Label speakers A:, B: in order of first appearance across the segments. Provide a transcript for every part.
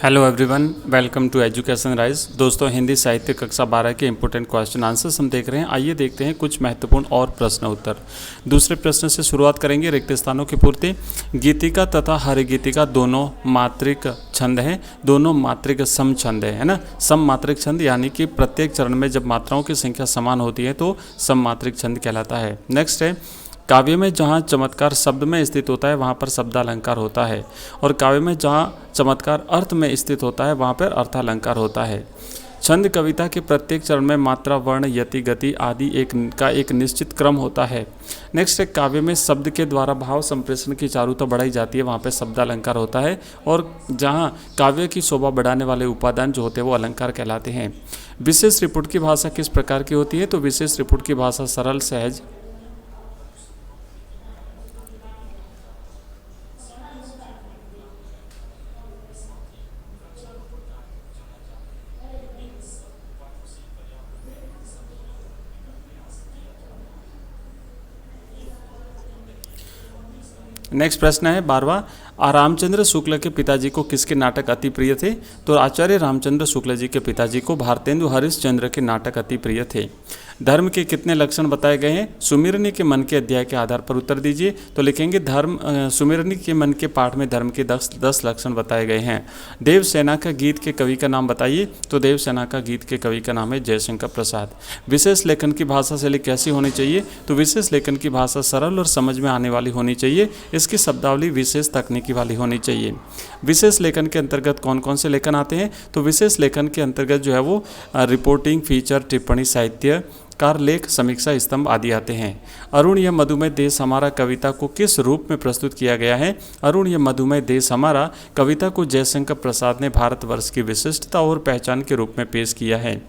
A: Hello everyone, welcome to education rise. दोस्तों, हिंदी साहित्य कक्षा 12 के इंपॉर्टेंट क्वेश्चन आंसर्स हम देख रहे हैं। आइए देखते हैं कुछ महत्वपूर्ण और प्रश्न उत्तर। दूसरे प्रश्न से शुरुआत करेंगे। रिक्त स्थानों की पूर्ति। गीतिका तथा हरिगीतिका दोनों मात्रिक छंद हैं, दोनों मात्रिक सम छंद है ना। सम मात्रिक छंद यानी कि प्रत्येक चरण में जब मात्राओं की संख्या समान होती है तो सम मात्रिक छंद कहलाता है। नेक्स्ट है, काव्य में जहाँ चमत्कार शब्द में स्थित होता है वहाँ पर शब्दालंकार होता है, और काव्य में जहाँ चमत्कार अर्थ में स्थित होता है वहाँ पर अर्थालंकार होता है। छंद कविता के प्रत्येक चरण में मात्रा, वर्ण, यति, गति आदि एक निश्चित क्रम होता है। नेक्स्ट है, काव्य में शब्द के द्वारा भाव संप्रेषण की चारुता बढ़ाई जाती है, वहाँ पे शब्दालंकार होता है, और जहाँ काव्य की शोभा बढ़ाने वाले उपादान जो होते हैं वो अलंकार कहलाते हैं। विशेष रिपुट की भाषा किस प्रकार की होती है? तो विशेष रिपुट की भाषा सरल, सहज, नेक्स्ट प्रश्न है 12वां। रामचंद्र शुक्ल के पिताजी को किसके नाटक अति प्रिय थे? तो आचार्य रामचंद्र शुक्ल जी के पिताजी को भारतेंदु हरिश्चंद्र के नाटक अति प्रिय थे। धर्म के कितने लक्षण बताए गए हैं? सुमिरनी के मन के अध्याय के आधार पर उत्तर दीजिए। तो लिखेंगे सुमिरनी के मन के पाठ में धर्म के 10 लक्षण बताए गए हैं। देवसेना का गीत के कवि का नाम बताइए। तो देवसेना का गीत के कवि का नाम है जयशंकर प्रसाद। विशेष लेखन की भाषा शैली कैसी होनी चाहिए? तो विशेष लेखन की भाषा सरल और समझ में आने वाली होनी चाहिए। इसकी शब्दावली विशेष तकनीकी वाली होनी चाहिए। विशेष लेखन के अंतर्गत कौन कौन से लेखन आते हैं? तो विशेष लेखन के अंतर्गत जो है वो रिपोर्टिंग, फीचर, टिप्पणी, साहित्य कार, लेख, समीक्षा, स्तंभ आदि आते हैं। अरुण यह मधुमेह देश हमारा कविता को किस रूप में प्रस्तुत किया गया है? अरुण यह मधुमेह देश हमारा कविता को जयशंकर प्रसाद ने भारतवर्ष की विशिष्टता और पहचान के रूप में पेश किया है।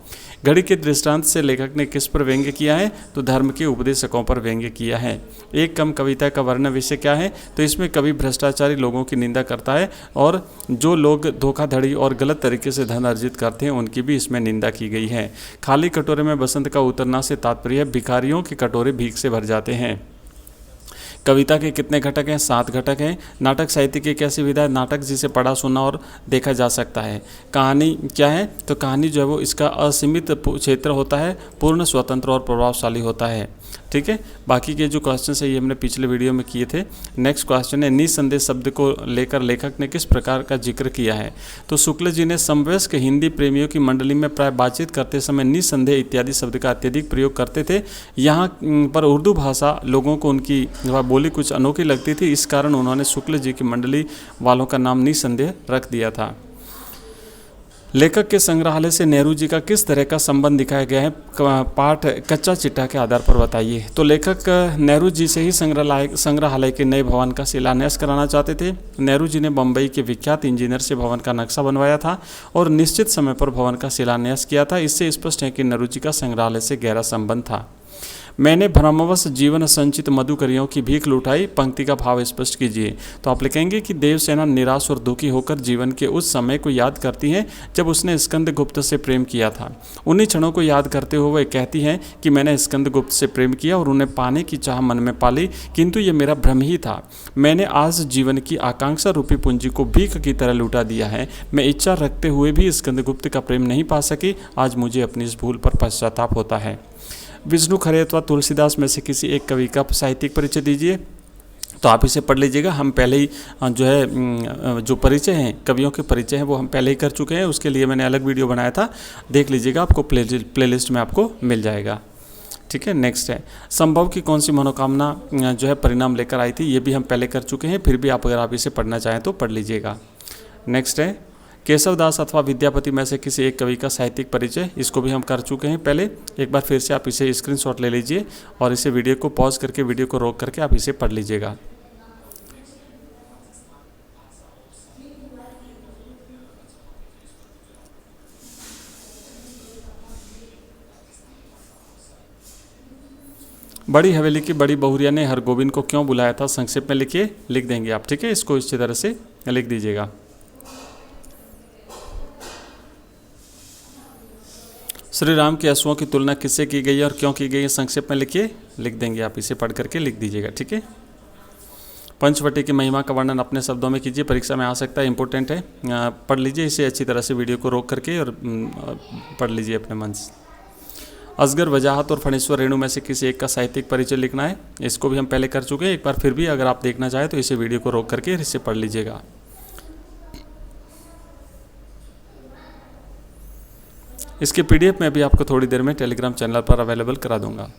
A: घड़ी के दृष्टांत से लेखक ने किस पर व्यंग्य किया है? तो धर्म के उपदेशकों पर व्यंग्य किया है। एक कम कविता का वर्ण विषय क्या है? तो इसमें कवि भ्रष्टाचारी लोगों की निंदा करता है, और जो लोग धोखाधड़ी और गलत तरीके से धन अर्जित करते हैं उनकी भी इसमें निंदा की गई है। खाली कटोरे में बसंत का उतरना से तात्पर्य भिखारियों के कटोरे भीख से भर जाते हैं। कविता के कितने घटक हैं? 7 घटक हैं। नाटक साहित्य की कैसी विधा है? नाटक जिसे पढ़ा, सुना और देखा जा सकता है। कहानी क्या है? तो कहानी जो है वो इसका असीमित क्षेत्र होता है, पूर्ण स्वतंत्र और प्रभावशाली होता है। ठीक है, बाकी के जो क्वेश्चन है ये हमने पिछले वीडियो में किए थे। नेक्स्ट क्वेश्चन है, निसंदेह शब्द को लेकर लेखक ने किस प्रकार का जिक्र किया है? तो शुक्ल जी ने समवयस्क हिंदी प्रेमियों की मंडली में प्राय बातचीत करते समय निसंदेह इत्यादि शब्द का अत्यधिक प्रयोग करते थे। यहाँ पर उर्दू भाषा लोगों को उनकी बोली कुछ अनोखी लगती थी, इस कारण उन्होंने शुक्ल जी की मंडली वालों का नाम निसंदेह रख दिया था। लेखक के संग्रहालय से नेहरू जी का किस तरह का संबंध दिखाया गया है? पाठ कच्चा चिट्ठा के आधार पर बताइए। तो लेखक नेहरू जी से ही संग्रहालय के नए भवन का शिलान्यास कराना चाहते थे। नेहरू जी ने बम्बई के विख्यात इंजीनियर से भवन का नक्शा बनवाया था और निश्चित समय पर भवन का शिलान्यास किया था। इससे स्पष्ट है कि नेहरू जी का संग्रहालय से गहरा संबंध था। मैंने भ्रमवश जीवन संचित मधुकरियों की भीख लुटाई, पंक्ति का भाव स्पष्ट कीजिए। तो आप लिखेंगे कि देवसेना निराश और दुखी होकर जीवन के उस समय को याद करती हैं जब उसने स्कंदगुप्त से प्रेम किया था। उन्हीं क्षणों को याद करते हुए वह कहती हैं कि मैंने स्कंदगुप्त से प्रेम किया और उन्हें पाने की चाह मन में पाली, किंतु ये मेरा भ्रम ही था। मैंने आज जीवन की आकांक्षा रूपी पूंजी को भीख की तरह लुटा दिया है। मैं इच्छा रखते हुए भी स्कंदगुप्त का प्रेम नहीं पा सकी। आज मुझे अपनी इस भूल पर पश्चाताप होता है। विष्णु खरे अथवा तुलसीदास में से किसी एक कवि का साहित्यिक परिचय दीजिए। तो आप इसे पढ़ लीजिएगा। हम पहले ही जो है जो परिचय हैं, कवियों के परिचय हैं, वो हम पहले ही कर चुके हैं। उसके लिए मैंने अलग वीडियो बनाया था, देख लीजिएगा, आपको प्लेलिस्ट में आपको मिल जाएगा। ठीक है, नेक्स्ट है, संभव की कौन सी मनोकामना जो है परिणाम लेकर आई थी? ये भी हम पहले कर चुके हैं, फिर भी अगर आप इसे पढ़ना चाहें तो पढ़ लीजिएगा। नेक्स्ट है, केशवदास अथवा विद्यापति में से किसी एक कवि का साहित्यिक परिचय। इसको भी हम कर चुके हैं पहले। एक बार फिर से आप इसे स्क्रीनशॉट ले लीजिए और इसे वीडियो को पॉज करके, वीडियो को रोक करके आप इसे पढ़ लीजिएगा। बड़ी हवेली की बड़ी बहुरिया ने हरगोविंद को क्यों बुलाया था? संक्षेप में लिखिए, लिख देंगे आप। ठीक है, इसको इसी तरह से लिख दीजिएगा। श्री राम के अश्वों की तुलना किससे की गई है और क्यों की गई है? संक्षेप में लिखिए, लिख देंगे आप। इसे पढ़ करके लिख दीजिएगा। ठीक है, पंचवटी की महिमा का वर्णन अपने शब्दों में कीजिए, परीक्षा में आ सकता है, इंपॉर्टेंट है। पढ़ लीजिए इसे अच्छी तरह से, वीडियो को रोक करके, और पढ़ लीजिए अपने मन से। असगर, वजाहत और फणीश्वर रेणु में से किसी एक का साहित्यिक परिचय लिखना है। इसको भी हम पहले कर चुके हैं, एक बार फिर भी अगर आप देखना चाहें तो इसे वीडियो को रोक करके इससे पढ़ लीजिएगा। इसके पीडीएफ मैं भी आपको थोड़ी देर में टेलीग्राम चैनल पर अवेलेबल करा दूंगा।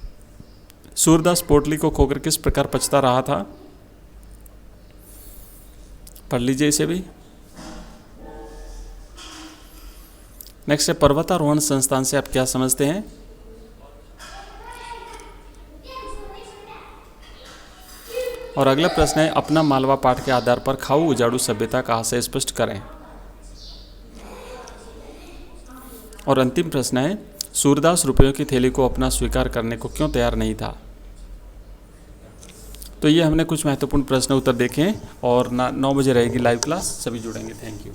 A: सूरदास पोटली को खोकर किस प्रकार पछता रहा था, पढ़ लीजिए इसे भी। नेक्स्ट है पर्वतारोहण संस्थान से आप क्या समझते हैं। और अगला प्रश्न है अपना मालवा पाठ के आधार पर खाऊ उजाड़ू सभ्यता का आशय स्पष्ट करें। और अंतिम प्रश्न है सूरदास रुपयों की थैली को अपना स्वीकार करने को क्यों तैयार नहीं था। तो ये हमने कुछ महत्वपूर्ण प्रश्न उत्तर देखे हैं, और 9 बजे रहेगी लाइव क्लास, सभी जुड़ेंगे। Thank you.